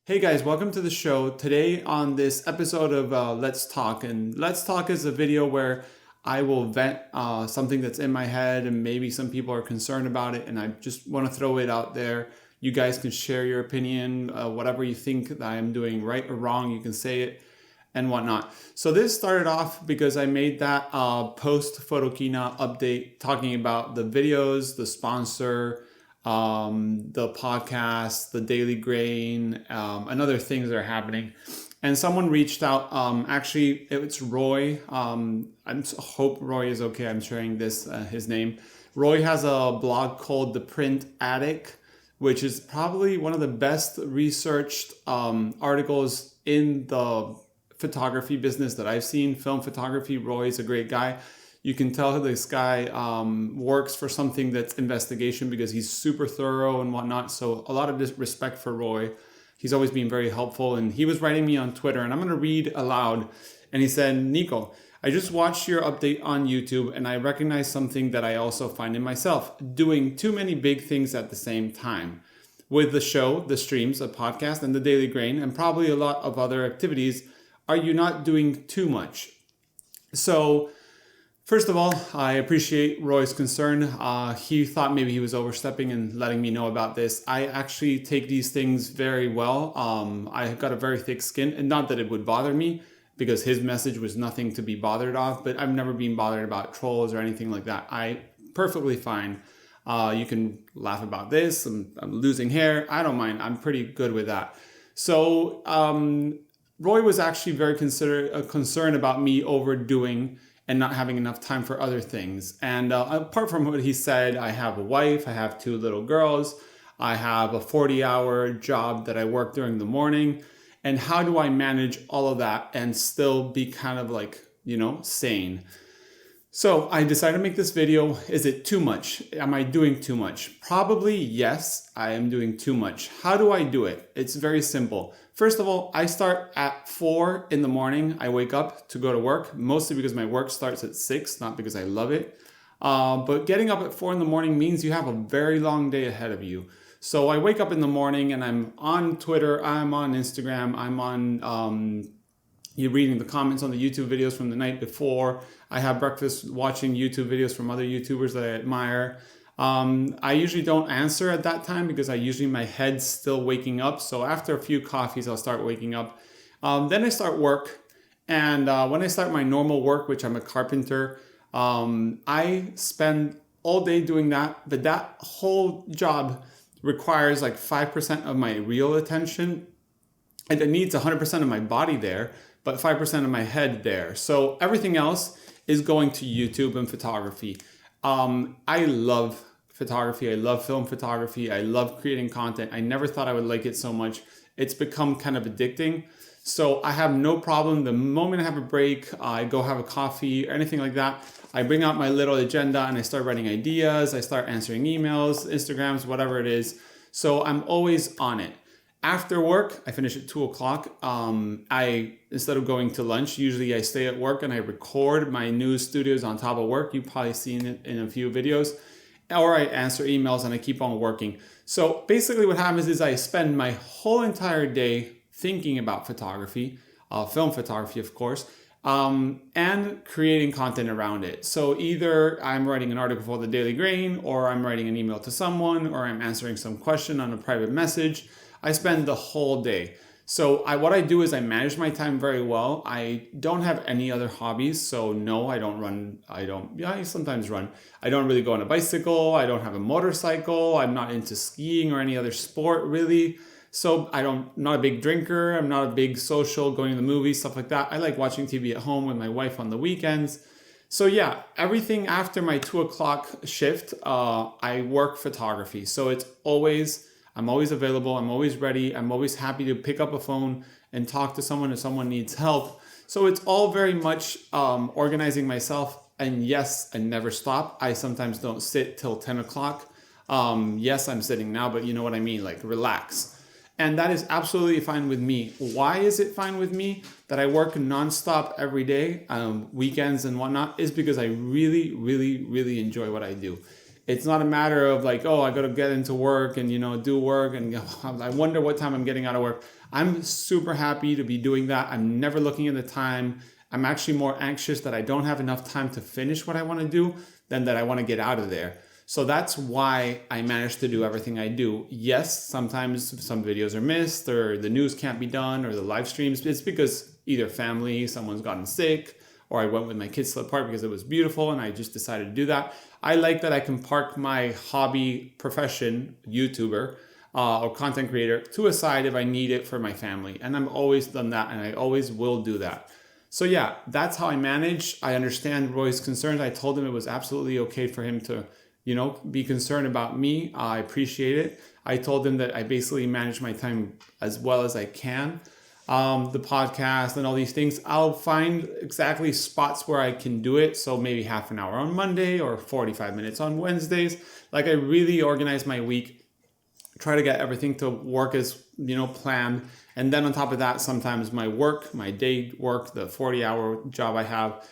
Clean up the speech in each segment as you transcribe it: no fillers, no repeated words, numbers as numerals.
Hey guys, welcome to the show. Today on this episode of Let's Talk, and Let's Talk is a video where I will vent something that's in my head and maybe some people are concerned about it and I just want to throw it out there. You guys can share your opinion, whatever you think that I am doing right or wrong, you can say it and whatnot. So this started off because I made that post Photokina update talking about the videos, the sponsor, the podcast, the daily grain, and other things that are happening. And someone reached out. Actually, it's Roy. I hope Roy is okay. I'm sharing this his name. Roy has a blog called The Print Attic, which is probably one of the best researched articles in the photography business that I've seen. Film photography. Roy is a great guy. You can tell this guy works for something that's investigation because he's super thorough and whatnot. So a lot of respect for Roy. He's always been very helpful. And he was writing me on Twitter, and I'm going to read aloud. And he said, Nico, I just watched your update on YouTube and I recognize something that I also find in myself, doing too many big things at the same time. With the show, the streams, a podcast, and the Daily Grain, and probably a lot of other activities, are you not doing too much? So first of all, I appreciate Roy's concern. He thought maybe he was overstepping and letting me know about this. I actually take these things very well. I got a very thick skin, and not that it would bother me because his message was nothing to be bothered of, but I've never been bothered about trolls or anything like that. I perfectly fine. You can laugh about this. I'm losing hair. I don't mind. I'm pretty good with that. So Roy was actually very concerned about me overdoing and not having enough time for other things. And apart from what he said, I have a wife, I have 2 little girls, I have a 40-hour job that I work during the morning. And how do I manage all of that and still be kind of like, sane? So I decided to make this video. Is it too much? Am I doing too much? Probably yes, I am doing too much. How do I do it? It's very simple. First of all, I start at 4 in the morning. I wake up to go to work, mostly because my work starts at 6, not because I love it. But getting up at 4 in the morning means you have a very long day ahead of you. So I wake up in the morning and I'm on Twitter, I'm on Instagram, I'm on you're reading the comments on the YouTube videos from the night before. I have breakfast watching YouTube videos from other YouTubers that I admire. I usually don't answer at that time because my head's still waking up. So after a few coffees, I'll start waking up. Then I start work. And when I start my normal work, which I'm a carpenter, I spend all day doing that. But that whole job requires like 5% of my real attention. And it needs 100% of my body there, but 5% of my head there. So everything else is going to YouTube and photography. I love photography. I love film photography. I love creating content. I never thought I would like it so much. It's become kind of addicting. So I have no problem. The moment I have a break, I go have a coffee or anything like that. I bring out my little agenda and I start writing ideas. I start answering emails, Instagrams, whatever it is. So I'm always on it. After work, I finish at 2 o'clock. Instead of going to lunch, usually I stay at work and I record my news studios on top of work. You've probably seen it in a few videos. Or I answer emails and I keep on working. So basically what happens is I spend my whole entire day thinking about photography, film photography, of course, and creating content around it. So either I'm writing an article for the Daily Grain, or I'm writing an email to someone, or I'm answering some question on a private message. I spend the whole day. So what I do is I manage my time very well. I don't have any other hobbies. So no, I don't run. I sometimes run. I don't really go on a bicycle. I don't have a motorcycle. I'm not into skiing or any other sport really. So I'm not a big drinker. I'm not a big social, going to the movies, stuff like that. I like watching TV at home with my wife on the weekends. So yeah, everything after my 2 o'clock shift, I work photography. So I'm always available. I'm always ready. I'm always happy to pick up a phone and talk to someone if someone needs help. So it's all very much organizing myself. And yes, I never stop. I sometimes don't sit till 10 o'clock. Yes, I'm sitting now, but you know what I mean, like relax. And that is absolutely fine with me. Why is it fine with me that I work nonstop every day, weekends and whatnot, is because I really, really, really enjoy what I do. It's not a matter of like, oh, I got to get into work and, do work. And I wonder what time I'm getting out of work. I'm super happy to be doing that. I'm never looking at the time. I'm actually more anxious that I don't have enough time to finish what I want to do than that I want to get out of there. So that's why I managed to do everything I do. Yes, sometimes some videos are missed or the news can't be done or the live streams. It's because either family, someone's gotten sick, or I went with my kids to the park because it was beautiful and I just decided to do that. I like that I can park my hobby profession, YouTuber or content creator, to a side if I need it for my family. And I've always done that and I always will do that. So yeah, that's how I manage. I understand Roy's concerns. I told him it was absolutely okay for him to be concerned about me. I appreciate it. I told him that I basically manage my time as well as I can. The podcast and all these things, I'll find exactly spots where I can do it. So maybe half an hour on Monday or 45 minutes on Wednesdays. Like I really organize my week, try to get everything to work as, planned. And then on top of that, sometimes my day work, the 40-hour job I have,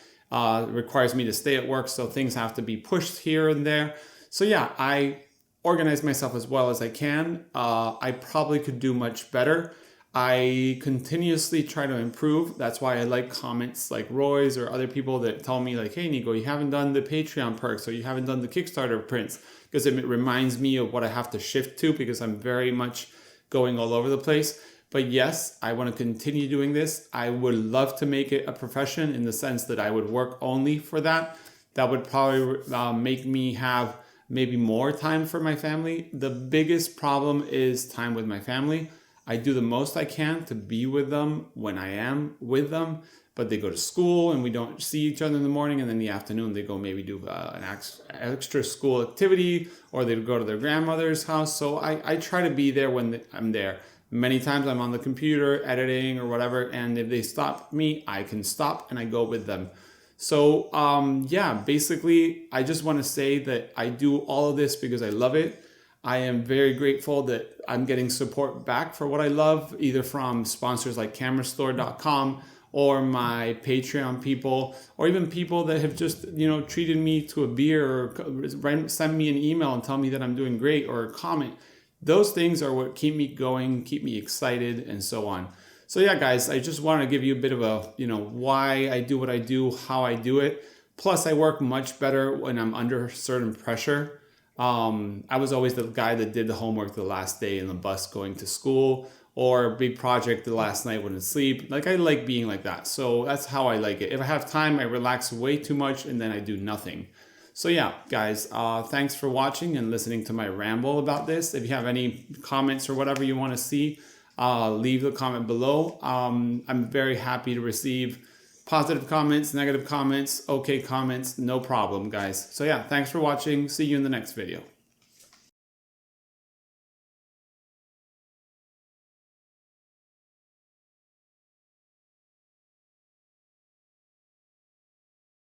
requires me to stay at work. So things have to be pushed here and there. So yeah, I organize myself as well as I can. I probably could do much better. I continuously try to improve. That's why I like comments like Roy's or other people that tell me like, hey, Nico, you haven't done the Patreon perks or you haven't done the Kickstarter prints, because it reminds me of what I have to shift to, because I'm very much going all over the place. But yes, I want to continue doing this. I would love to make it a profession in the sense that I would work only for that. That would probably make me have maybe more time for my family. The biggest problem is time with my family. I do the most I can to be with them when I am with them, but they go to school and we don't see each other in the morning, and then in the afternoon they go maybe do an extra school activity, or they go to their grandmother's house. So I try to be there when I'm there. Many times I'm on the computer editing or whatever, and if they stop me, I can stop and I go with them. So yeah, basically I just want to say that I do all of this because I love it. I am very grateful that I'm getting support back for what I love, either from sponsors like kamerastore.com or my Patreon people, or even people that have just, treated me to a beer or send me an email and tell me that I'm doing great, or a comment. Those things are what keep me going, keep me excited, and so on. So yeah, guys, I just want to give you a bit of a, why I do what I do, how I do it. Plus, I work much better when I'm under certain pressure. I was always the guy that did the homework the last day in the bus going to school, or a big project the last night when I sleep. Like I like being like that. So that's how I like it. If I have time, I relax way too much and then I do nothing. So yeah, guys, thanks for watching and listening to my ramble about this. If you have any comments or whatever you want to see, leave the comment below. I'm very happy to receive positive comments, negative comments, okay comments, no problem, guys. So yeah, thanks for watching. See you in the next video.